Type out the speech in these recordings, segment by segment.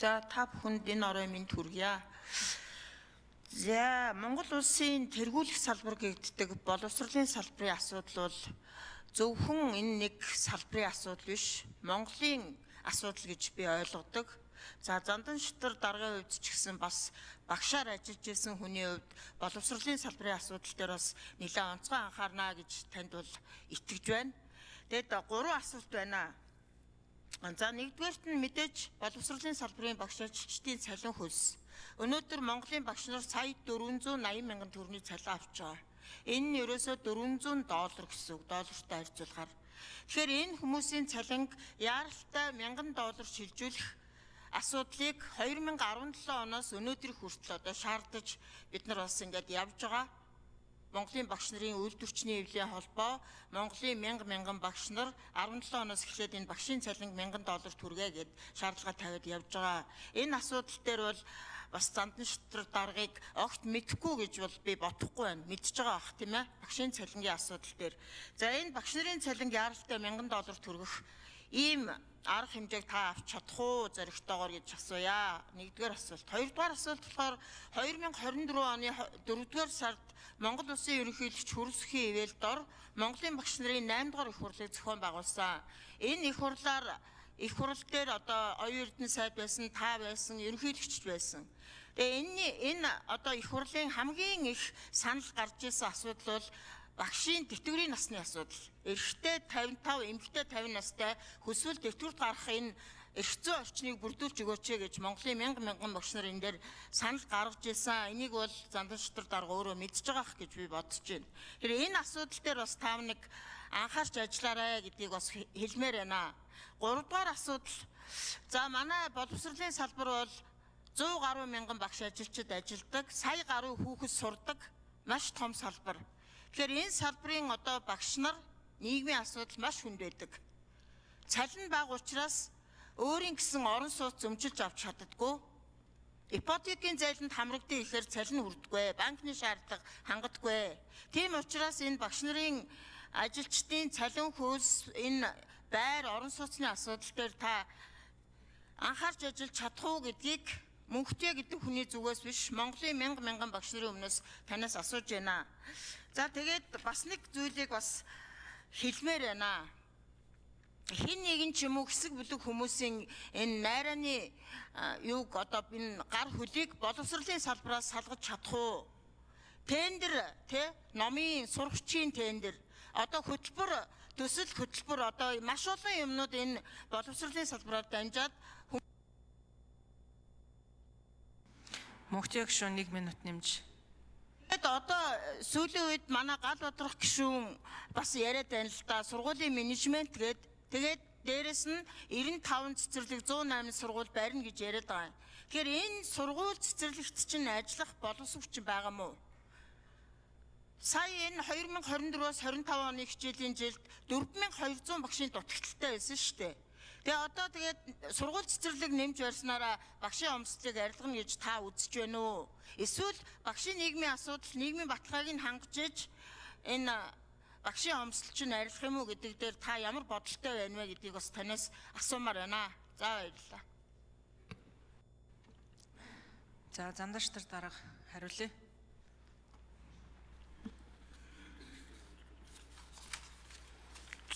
За та бүхэнд энэ орой минь хүргье. За Монгол улсын тэргүүлэх салбар гэгддэг боловсролын салбарын асуудал бол зөвхөн энэ нэг салбарын асуудал биш, Монголын асуудал гэж би ойлгодог. За Зандан шатар даргын хувьд ч гэсэн бас багшаар ажиллаж исэн хүний хувьд боловсролын салбарын асуудал дээр бас нэлээд онцгой анхаарна гэж танд бол итгэж байна. Тэгэд 3 асуулт байна. За нэгдүгээрт нь мэдээж боловсролын салбарын багш ажилчдын цалин хөлс. Өнөөдөр Монголын багш нар сая 480 мянган төгрөгийн цалин авч байгаа. Энэ нь ерөөсөө $400 гэсэн үг, доллартай харьцуулахаар. Тэгэхээр энэ хүмүүсийн цалинг яаралтай $1000 шилжүүлэх асуудлыг 2017 оноос өнөөдөр хүртэл одоо шаардаж бид нар бас ингээд явж байгаа. Монголын багш нарын үйлдвэрчний эвлийн холбоо, Монголын мянган багш нар 17 оноос эхлээд энэ багшийн цалинг $1000 түргээ гэд шаардлага тавиад явж байгаа. Энэ асуудал дээр бол бас Зандан шатар даргыг огт мэдэхгүй гэж бол би бодохгүй байна. Мэдж байгаа ах тийм ээ. Багшийн цалингийн асуудал дээр. За энэ багш нарын цалинг яаралтай $1000 түргэх ийм арга хэмжээг та авч чадах уу зоригтойгоор гэж асууя. Нэгдүгээр асуулт. Хоёрдугаар асуулт болохоор 2024 оны 4-р сард Монгол Улсын ерөнхийлөгч Хүрэлцэхийн ивэлд ор Монголын багш нарын 8-р их хурлыг зохион байгуулсан. Энэ их хурал дээр одоо оюун эрдэнэ сайд байсан, та байсан, ерөнхийлөгч байсан. Тэгээ энэ одоо их хурлын хамгийн их санал гарч ирсэн асуудал бол багшийн тэтгэврийн насны асуудал. Эрэгтэй 55, эмэгтэй 50 настай хүсвэл тэтгэврт гарах энэ эрх зүйн орчныг бүрдүүлж өгөөч гэж Монголын мянган багш нар энэ дээр санал гаргаж ирсэн. Энийг бол Зандан шатар дарга өөрөө мэдж байгаах гэж би бодож байна. Тэгэхээр энэ асуудал дээр бас та нэг анхаарч ажиллаарай гэдгийг бас хэлмээр байна. 3-р асуудал. За манай боловсролын салбар бол 100 гаруй мянган багш ажилчид ажилладаг, сая гаруй хүүхэд сурдаг маш том салбар. Тэгэхээр энэ салбарын одоо багш нар нийгмийн асуудал маш хүнд байдаг. Цалин бага учраас өөрийн гэсэн орон сууц зөмжилж авч чаддаггүй. Ипотекийн зайланд хамрагдъя гэхээр цалин хүрдэггүй, банкны шаардлага хангадаггүй. Тийм учраас энэ багш нарын ажилчдын цалин хөлс, энэ байр орон сууцны асуудал дээр та анхаарч ажиллаж чадах уу гэдгийг мөнхтэй гэдэг хүний зүгээс биш, Монголын мянган багш нарын өмнөөс танаас асууж байна. За тэгээд бас нэг зүйлийг бас хэлмээр байна. Хин нэгэн ч юм уу хэсэг бүлэг хүмүүсийн энэ найрааны юуг одоо энэ гар хөлийг боловсролын салбараас салгаж чадах уу? Тендер номын сурагчийн тендер одоо хөтөлбөр төсөл хөтөлбөр одоо маш олон юмнууд энэ боловсролын салбараар дамжаад Мөнхтэй гишүүн 1 минут нэмж. Одоо сүүлийн үед манай гал бодрох гишүүн бас яриад байна л да. Сургуулийн менежмент тэгээд дээрэс нь 95 цэцэрлэг 108 сургууль барина гэж яриад байгаа юм. Тэгэхээр энэ сургууль цэцэрлэгт чинь ажиллах боловсрогч байгаа мó? Сая энэ 2024-өөс 25 оны хичээлийн жилд 4200 багшийн дутагдaltaй байсан шүү дээ. Тэгээ одоо тэгээд сургууль цэцэрлэг нэмж барьснараа багшийн өмслийг арилгана гэж та үзэж байна уу? Эсвэл багшийн нийгмийн асуудал, нийгмийн баталгааг нь хангаж иж энэ багшийн өмсөл чинь арилгах юм уу гэдэг дээр та ямар бодолтой байна вэ гэдгийг бас танаас асуумаар байна. За баярлалаа. За Зандан шатар дарга хариулъя.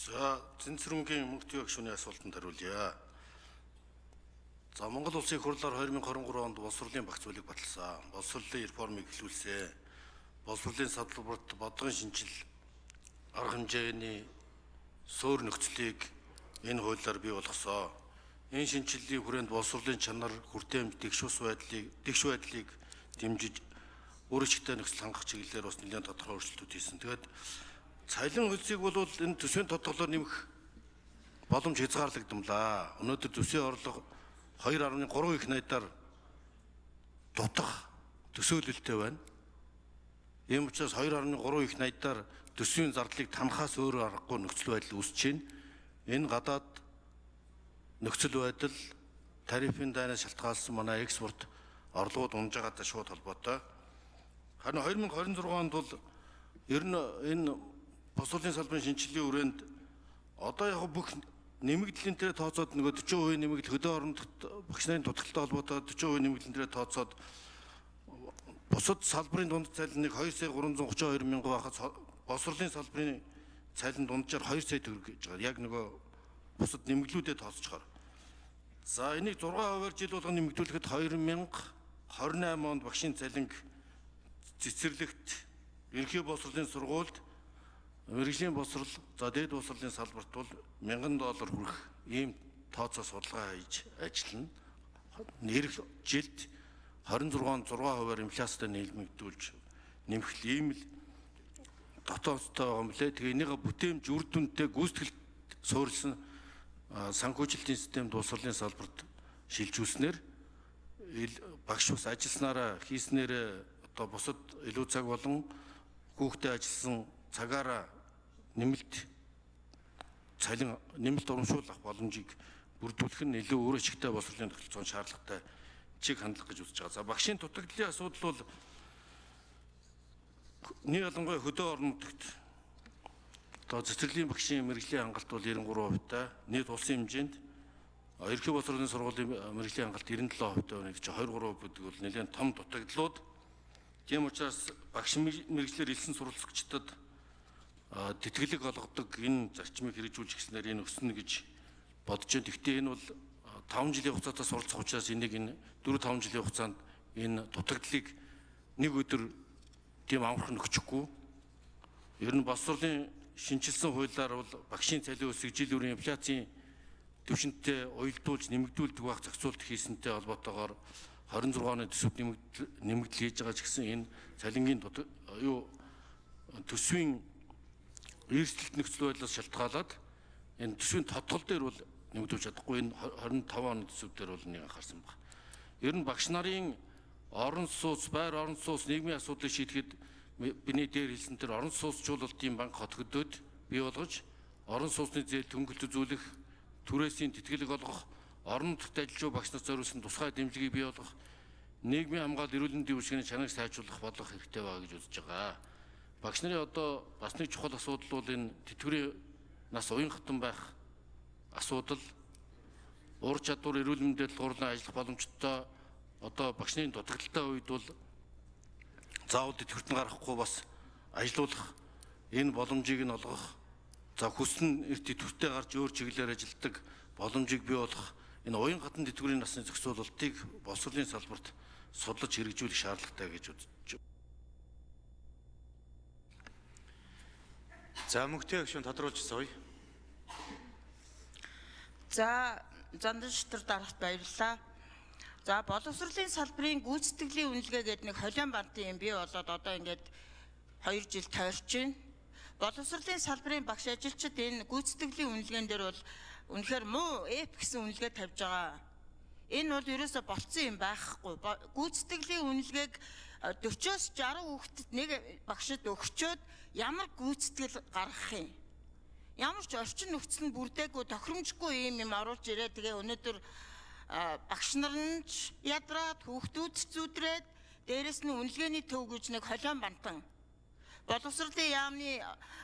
За Цэнцэрэнгийн мөнхтэй гишүүний асуултанд хариулъя. За Монгол Улсын их хурлаар 2023 онд боловсролын багц зүйлийг баталсан. Боловсролын реформыг эхлүүлсэн. Боловсролын салбарт бодлогын шинжил арга хэмжээний суурь нөхцөлийг энэ хуулиар бий болгосон. Энэ шинжиллийн хүрээнд боловсролын чанар, хүртээмж, дэвшүүс байдлыг дэмжиж өөрчлөлттэй нөхцөл хангах чиглэлээр бас нэлээд тодорхой өөрчлөлтүүд хийсэн. Тэгээд цалин хөлсийг бол энэ төсвийн тодголоор нэмэх боломж хязгаарлагдамлаа. Өнөөдөр төсвийн орлого 2.3 их найдаар дутах төсөөлөлттэй байна. Ийм учраас 2.3 их найдаар төсвийн зардлыг танахаас өөр аргагүй нөхцөл байдал үүсэж байна. Энэ гадаад нөхцөл байдал тарифын дайнаас шалтгаалсан манай экспорт орлогууд унж байгаатай шууд холбоотой. Харин 2026 онд бол ер нь энэ боловсролын салбарын шинжилгээ хүрээнд одоо яг бүх нэмэгдлийн дээр тооцоод нөгөө 40% нэмэгдэл хөдөө орон багш нарын дутагдлалтай холбоотой 40% нэмэгдлийн дээр тооцоод бусад салбарын дунд цалиныг 2 сая 332 мянга байхад боловсролын салбарын цалин дунджаар 2 сая төгрөг гэж байгаа. Яг нөгөө бусад нэмэгдлүүдэд тооцоочоор. За энийг 6%-аар жил болгон нэмэгдүүлэхэд 2028 онд багшийн цалинг цэцэрлэгт ерөнхий боловсролын сургуульд мэргэжлийн боловсрол за дээд боловсролын салбарт бол $1000 хүрэх ийм тооцоо судалгаа хийж ажиллана. Эх жилд 26-нд 6%-аар инфляцтай нийлмэгдүүлж нэмэх ийм л дотоодтой байгаа юм лээ. Тэгээ энийгээ бүтээмж үр дүнтэй гүйцэтгэлд суурилсан санхүүжилтийн системд боловсролын салбарт шилжүүлснээр багш бас ажилласнараа хийснээр одоо бусад илүү цаг болон хүүхдэд ажилласан цагаараа нэмэлт урамшуул авах боломжийг бүрдүүлэх нь илүү өөр ашигтай боловсролын тогтолцоон шаардлагатай чиг хандлах гэж үзэж байгаа. За багшийн дутагдлын асуудал бол нэг ялангуяа хөдөө орон нутагт одоо цэцэрлэгийн багшийн мэргэжлийн хангалт бол 93%-тай, нийт улсын хэмжээнд ерөнхий боловсролын сургуулийн мэргэжлийн хангалт 97%-тай байна гэж 23% гэдэг бол нэлээд том дутагдлууд. Тийм учраас багш мэргэжлэр элсэн сурвалжлагчдад тэтгэлэг олгодог энэ зарчмыг хэрэгжүүлж гиснээр энэ өснө гэж бодож байна. Гэхдээ энэ бол 5 жилийн хугацаатай суралцах учраас энийг энэ 4-5 жилийн хугацаанд энэ дутагдлыг нэг өдөр тийм амархан өгчихгүй. Ер нь боловсролын шинжилсэн хуулиар бол багшийн цалин өсөг жил бүрийн инфляцийн түвшинтэй уялдуулж нэмэгдүүлдэг байх зохицуулт хийсэнтэй холбоотойгоор 26 оны төсөвт нэмэгдэл хийж байгаа ч гэсэн энэ цалингийн төсвийн эрсдэлт нөхцөл байдлаас шалтгаалаад энэ төсвийн тодтол дээр бол нэмэгдүүлж чадахгүй. Энэ 25 оны төсөв дээр бол нэг анхаарсан байна. Ер нь багш нарын орон сууц, байр орон сууц, нийгмийн асуудлыг шийдэхэд биний дээр хэлсэн тэр орон сууцчуулалтын банк хот хөдөөд бий болгож орон сууцны зээл төнгөлт үзүүлэх, түрээсийн тэтгэлэг олгох, орон нутагт ажиллаж багш нарт зориулсан тусгай дэмжлэгийг бий болгох, нийгмийн хамгаалал, эрүүл мэндийн үйлчилгээний чанарыг сайжруулах бодлого хэрэгтэй байгаа гэж үзэж байгаа. Багш нарын одоо бас нэг чухал асуудал бол энэ тэтгэврийн нас уян хатан байх асуудал, ур чадвар, эрүүл мэндэд тулгуурлан ажиллах боломжтой одоо багш нарын дутагдaltaй үед бол заавал тэтгэврт нь гарахгүй бас ажилуулах энэ боломжийг нь олгох, за хүсн эрт тэтгэвртээ гарч өөр чиглэлээр ажилтдаг боломжийг бий болгох энэ уян хатан тэтгэврийн насны зохицуулалтыг боловсролын салбарт судлаж хэрэгжүүлэх шаардлагатай гэж үзэж. За мөнхтэй гишүүн тодруулж сууя. За Занданшиттар дарагт баярлалаа. За боловсролын салбарын гүйцэтгэлийн үнэлгээ гэдэг нэг холион бантын юм бий болоод одоо ингээд 2 жил тойрч байна. Боловсролын салбарын багш ажилчид энэ гүйцэтгэлийн үнэлгээнд дээр бол үнэхээр муу F гэсэн үнэлгээ тавьж байгаа. Энэ бол ерөөсө болцсон юм байхгүй. Гүйцэтгэлийн үнэлгээг 40-60 хүүхдэд нэг багшид өгчөөд ямар гүйцэтгэл гаргах юм? Ямар ч орчин нөхцөл нь бүрдээгүй тохиромжгүй юм оруулж ирээ. Тэгээ өнөөдөр багш нар нь ядраад хүүхдүүд зүудрээд дээрэс нь үнэлгээний төв гэж нэг холион бантан боловсролын яамны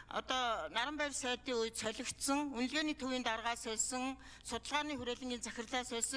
одоо Наранбайр сайдын үед солигдсон үнэлгээний төвийн даргаа сольсон судалгааны хүрээлэнгийн захирлаа сольсон